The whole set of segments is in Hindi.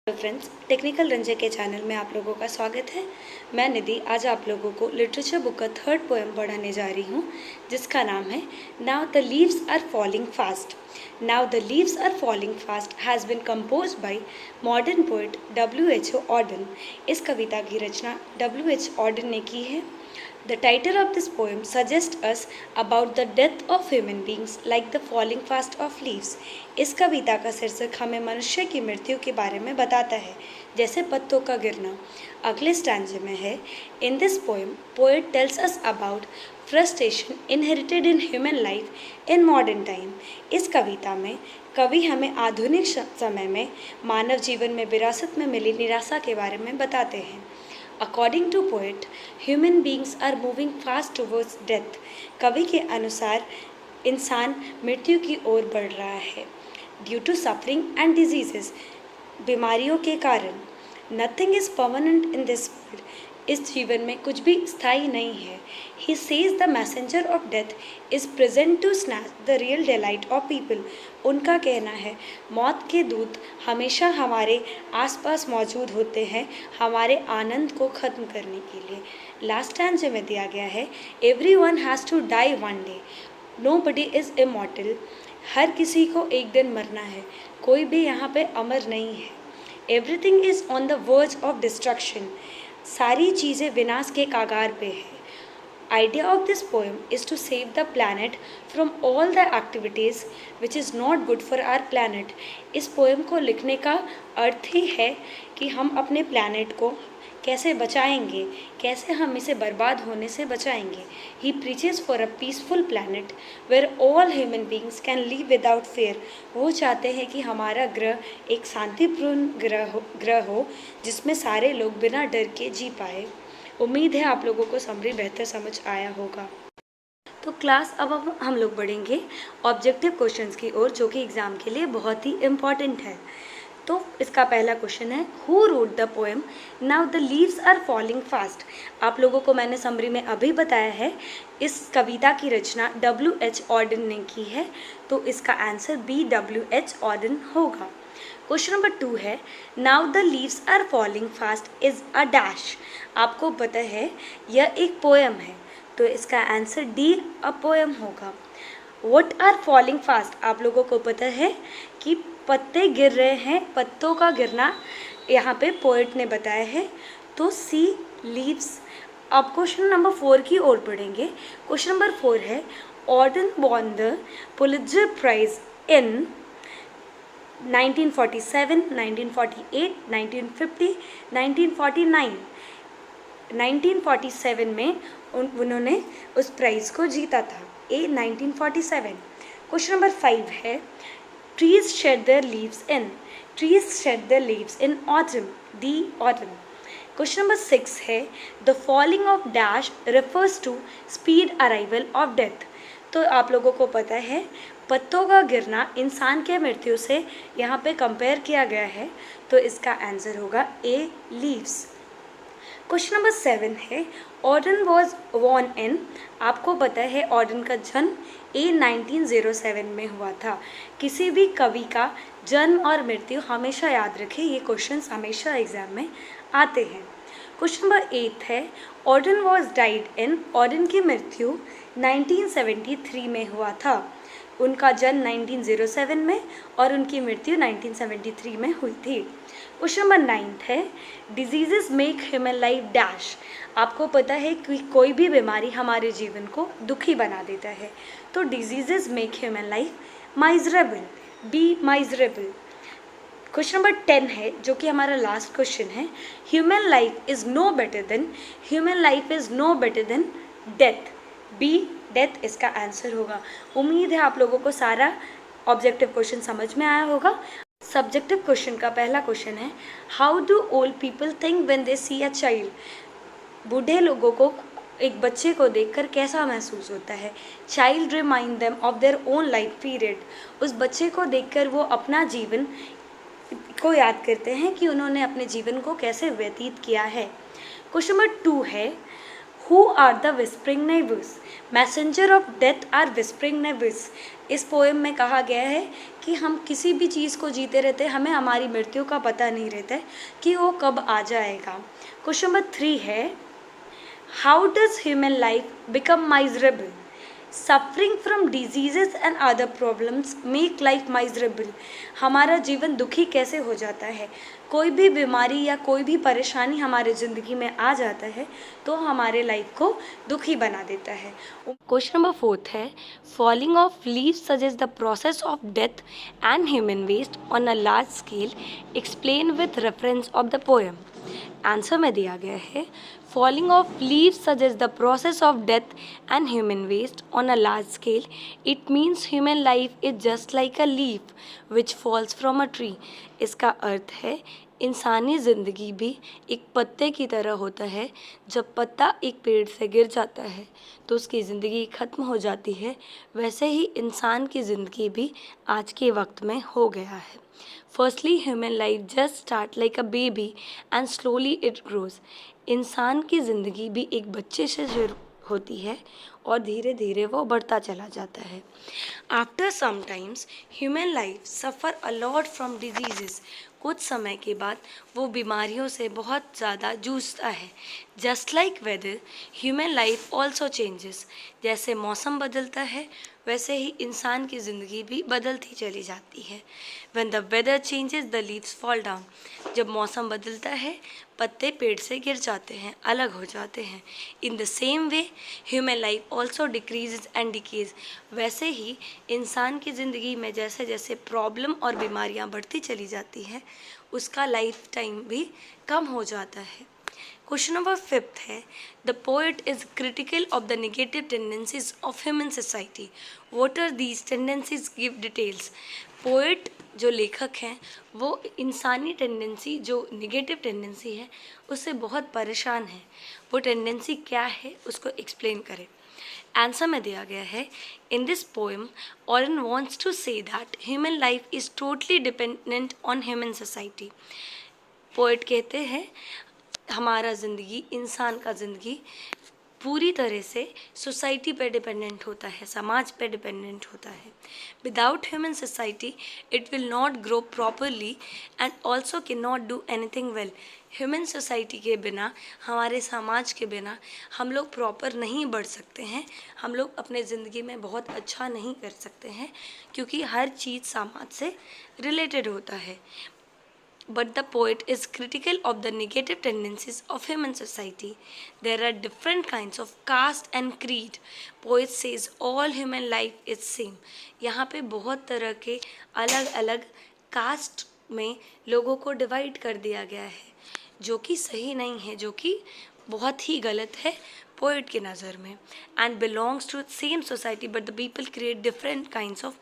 हेलो फ्रेंड्स, टेक्निकल रंजय के चैनल में आप लोगों का स्वागत है। मैं निधि आज आप लोगों को लिटरेचर बुक का थर्ड पोएम पढ़ाने जा रही हूँ, जिसका नाम है now the leaves are falling fast. Now the leaves are falling fast has been composed by modern poet W.H. Auden. इस कविता की रचना W.H. ऑर्डन ने की है। The title of this poem suggests us about the death of human beings like the falling fast of leaves. इस कविता का शीर्षक हमें मनुष्य की मृत्यु के बारे में बताता है, जैसे पत्तों का गिरना। अगले स्टैंजे में है, In this poem, poet tells us about frustration inherited in human life in modern time. इस कविता में कवि हमें आधुनिक समय में मानव जीवन में विरासत में मिली निराशा के बारे में बताते हैं। According to poet, human beings are moving fast towards death. कवि के अनुसार इंसान मृत्यु की ओर बढ़ रहा है। Due to suffering and diseases, बीमारियों के कारण। Nothing is permanent in this world. इस जीवन में कुछ भी स्थायी नहीं है। He says the messenger of death is present to snatch the real delight of people. उनका कहना है, मौत के दूत हमेशा हमारे आसपास मौजूद होते हैं, हमारे आनंद को ख़त्म करने के लिए। लास्ट स्टैंजे में दिया गया है, Everyone has to die one day. Nobody is immortal. हर किसी को एक दिन मरना है, कोई भी यहाँ पे अमर नहीं है। Everything is on the verge of destruction. सारी चीज़ें विनाश के कागार पे है। Idea of this poem is to save the planet from all the activities which is not good for our planet. इस पोएम को लिखने का अर्थ ही है कि हम अपने प्लैनेट को कैसे बचाएंगे, कैसे हम इसे बर्बाद होने से बचाएंगे। He preaches for a peaceful planet where all human beings can live without fear. वो चाहते हैं कि हमारा ग्रह एक शांतिपूर्ण ग्रह हो जिसमें सारे लोग बिना डर के जी पाए। उम्मीद है आप लोगों को समरी बेहतर समझ आया होगा। तो क्लास अब हम लोग बढ़ेंगे ऑब्जेक्टिव क्वेश्चंस की ओर, जो कि एग्ज़ाम के लिए बहुत ही इम्पॉर्टेंट है। तो इसका पहला क्वेश्चन है, who wrote the poem now the leaves are falling fast. आप लोगों को मैंने समरी में अभी बताया है, इस कविता की रचना W.H. ऑर्डन ने की है, तो इसका आंसर B.W.H. ऑर्डन होगा। क्वेश्चन नंबर 2 है, now the leaves are falling fast is a dash. आपको पता है यह एक पोएम है, तो इसका आंसर D अ पोएम होगा। व्हाट आर फॉलिंग फास्ट, आप लोगों को पता है कि पत्ते गिर रहे हैं, पत्तों का गिरना यहाँ पे पोएट ने बताया है, तो C लीव्स। अब क्वेश्चन नंबर 4 की ओर बढ़ेंगे। क्वेश्चन नंबर 4 है, Auden won the Pulitzer prize in 1947, 1948, 1950, 1949। 1947 में उन्होंने उस प्राइज़ को जीता था। A 1947। क्वेश्चन नंबर 5 है, trees shed their leaves in. Trees shed their leaves in autumn. D autumn. Question number 6 है, the falling of dash refers to speed arrival of death. तो आप लोगों को पता है पत्तों का गिरना इंसान के मृत्यु से यहाँ पे कंपेयर किया गया है, तो इसका आंसर होगा A लीव्स। क्वेश्चन नंबर 7 है, ऑर्डन वॉज वॉर्न इन। आपको पता है ऑर्डन का जन्म A 1907 में हुआ था। किसी भी कवि का जन्म और मृत्यु हमेशा याद रखें, ये क्वेश्चंस हमेशा एग्जाम में आते हैं। क्वेश्चन नंबर 8 है, Auden was died in. Auden की मृत्यु 1973 में हुआ था। उनका जन्म 1907 में और उनकी मृत्यु 1973 में हुई थी। क्वेश्चन नंबर 9 है, diseases make human life dash. आपको पता है कि कोई भी बीमारी हमारे जीवन को दुखी बना देता है, तो diseases make human life miserable. B miserable. Question number 10 है, जो कि हमारा लास्ट क्वेश्चन है, human life is no better than. Human life is no better than death. B death इसका आंसर होगा। उम्मीद है आप लोगों को सारा ऑब्जेक्टिव क्वेश्चन समझ में आया होगा। सब्जेक्टिव क्वेश्चन का पहला क्वेश्चन है, how do old people think when they see a child. बूढ़े लोगों को एक बच्चे को देखकर कैसा महसूस होता है। Child remind them of their own life period. उस बच्चे को देखकर वो अपना जीवन को याद करते हैं कि उन्होंने अपने जीवन को कैसे व्यतीत किया है। क्वेश्चन नंबर 2 है, who are the whispering neighbours, messenger of death are whispering neighbours. इस पोएम में कहा गया है कि हम किसी भी चीज़ को जीते रहते हैं, हमें हमारी मृत्यु का पता नहीं रहता है कि वो कब आ जाएगा। क्वेश्चन नंबर 3 है, how does human life become miserable? Suffering from diseases and other problems make life miserable. हमारा जीवन दुखी कैसे हो जाता है? कोई भी बीमारी या कोई भी परेशानी हमारे ज़िंदगी में आ जाता है तो हमारे लाइफ को दुखी बना देता है। क्वेश्चन नंबर 4 है, falling of leaves suggest the process of death and human waste on a large scale, explain with reference of the poem. Answer में दिया गया है, falling of leaves suggests the process of death and human waste on a large scale. It means human life is just like a leaf which falls from a tree. इसका अर्थ है इंसानी ज़िंदगी भी एक पत्ते की तरह होता है। जब पत्ता एक पेड़ से गिर जाता है तो उसकी ज़िंदगी ख़त्म हो जाती है, वैसे ही इंसान की ज़िंदगी भी आज के वक्त में हो गया है। Firstly human life just start like a baby and slowly it grows. इंसान की ज़िंदगी भी एक बच्चे से शुरू होती है और धीरे धीरे वो बढ़ता चला जाता है। After sometimes human life suffer a lot from diseases. कुछ समय के बाद वो बीमारियों से बहुत ज़्यादा जूझता है। Just like weather human life also changes. जैसे मौसम बदलता है वैसे ही इंसान की ज़िंदगी भी बदलती चली जाती है। When the weather changes the leaves fall down. जब मौसम बदलता है पत्ते पेड़ से गिर जाते हैं, अलग हो जाते हैं। In the same way human life also decreases and decays. वैसे ही इंसान की ज़िंदगी में जैसे जैसे प्रॉब्लम और बीमारियां बढ़ती चली जाती हैं उसका लाइफ टाइम भी कम हो जाता है। क्वेश्चन नंबर 5 है, the poet is critical of the negative tendencies of human society. What are these tendencies, give details. Poet जो लेखक हैं वो इंसानी टेंडेंसी जो निगेटिव टेंडेंसी है उससे बहुत परेशान है। वो टेंडेंसी क्या है उसको एक्सप्लेन करें। आंसर में दिया गया है, in this poem Auden wants to say that human life is totally dependent on human society. Poet कहते हैं हमारा ज़िंदगी, इंसान का ज़िंदगी पूरी तरह से सोसाइटी पे डिपेंडेंट होता है, समाज पे डिपेंडेंट होता है। Without human society it will not grow properly and also can not do anything well. Human society के बिना, हमारे समाज के बिना हम लोग प्रॉपर नहीं बढ़ सकते हैं, हम लोग अपने ज़िंदगी में बहुत अच्छा नहीं कर सकते हैं क्योंकि हर चीज़ समाज से रिलेटेड होता है। But the poet is critical of the negative tendencies of human society. There are different kinds of caste and creed. Poet says all human life is same. यहाँ पे बहुत तरह के अलग अलग कास्ट में लोगों को डिवाइड कर दिया गया है जो कि सही नहीं है, जो कि बहुत ही गलत है पोएट की नज़र में। And belongs to same society but the people create different kinds of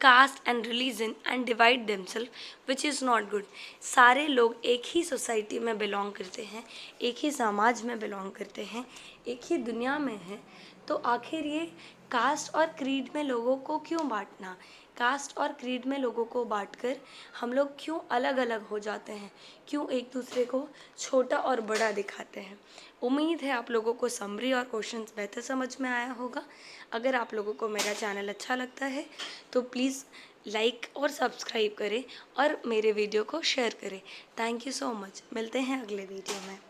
caste and religion and divide themselves which is not good. सारे लोग एक ही सोसाइटी में बिलोंग करते हैं, एक ही समाज में बिलोंग करते हैं, एक ही दुनिया में हैं, तो आखिर ये कास्ट और क्रीड में लोगों को क्यों बांटना? कास्ट और क्रीड में लोगों को बांटकर हम लोग क्यों अलग अलग हो जाते हैं? क्यों एक दूसरे को छोटा और बड़ा दिखाते हैं? उम्मीद है आप लोगों को समरी और क्वेश्चंस बेहतर समझ में आया होगा। अगर आप लोगों को मेरा चैनल अच्छा लगता है तो प्लीज़ लाइक और सब्सक्राइब करें और मेरे वीडियो को शेयर करें। Thank you so much. मिलते हैं अगले वीडियो में।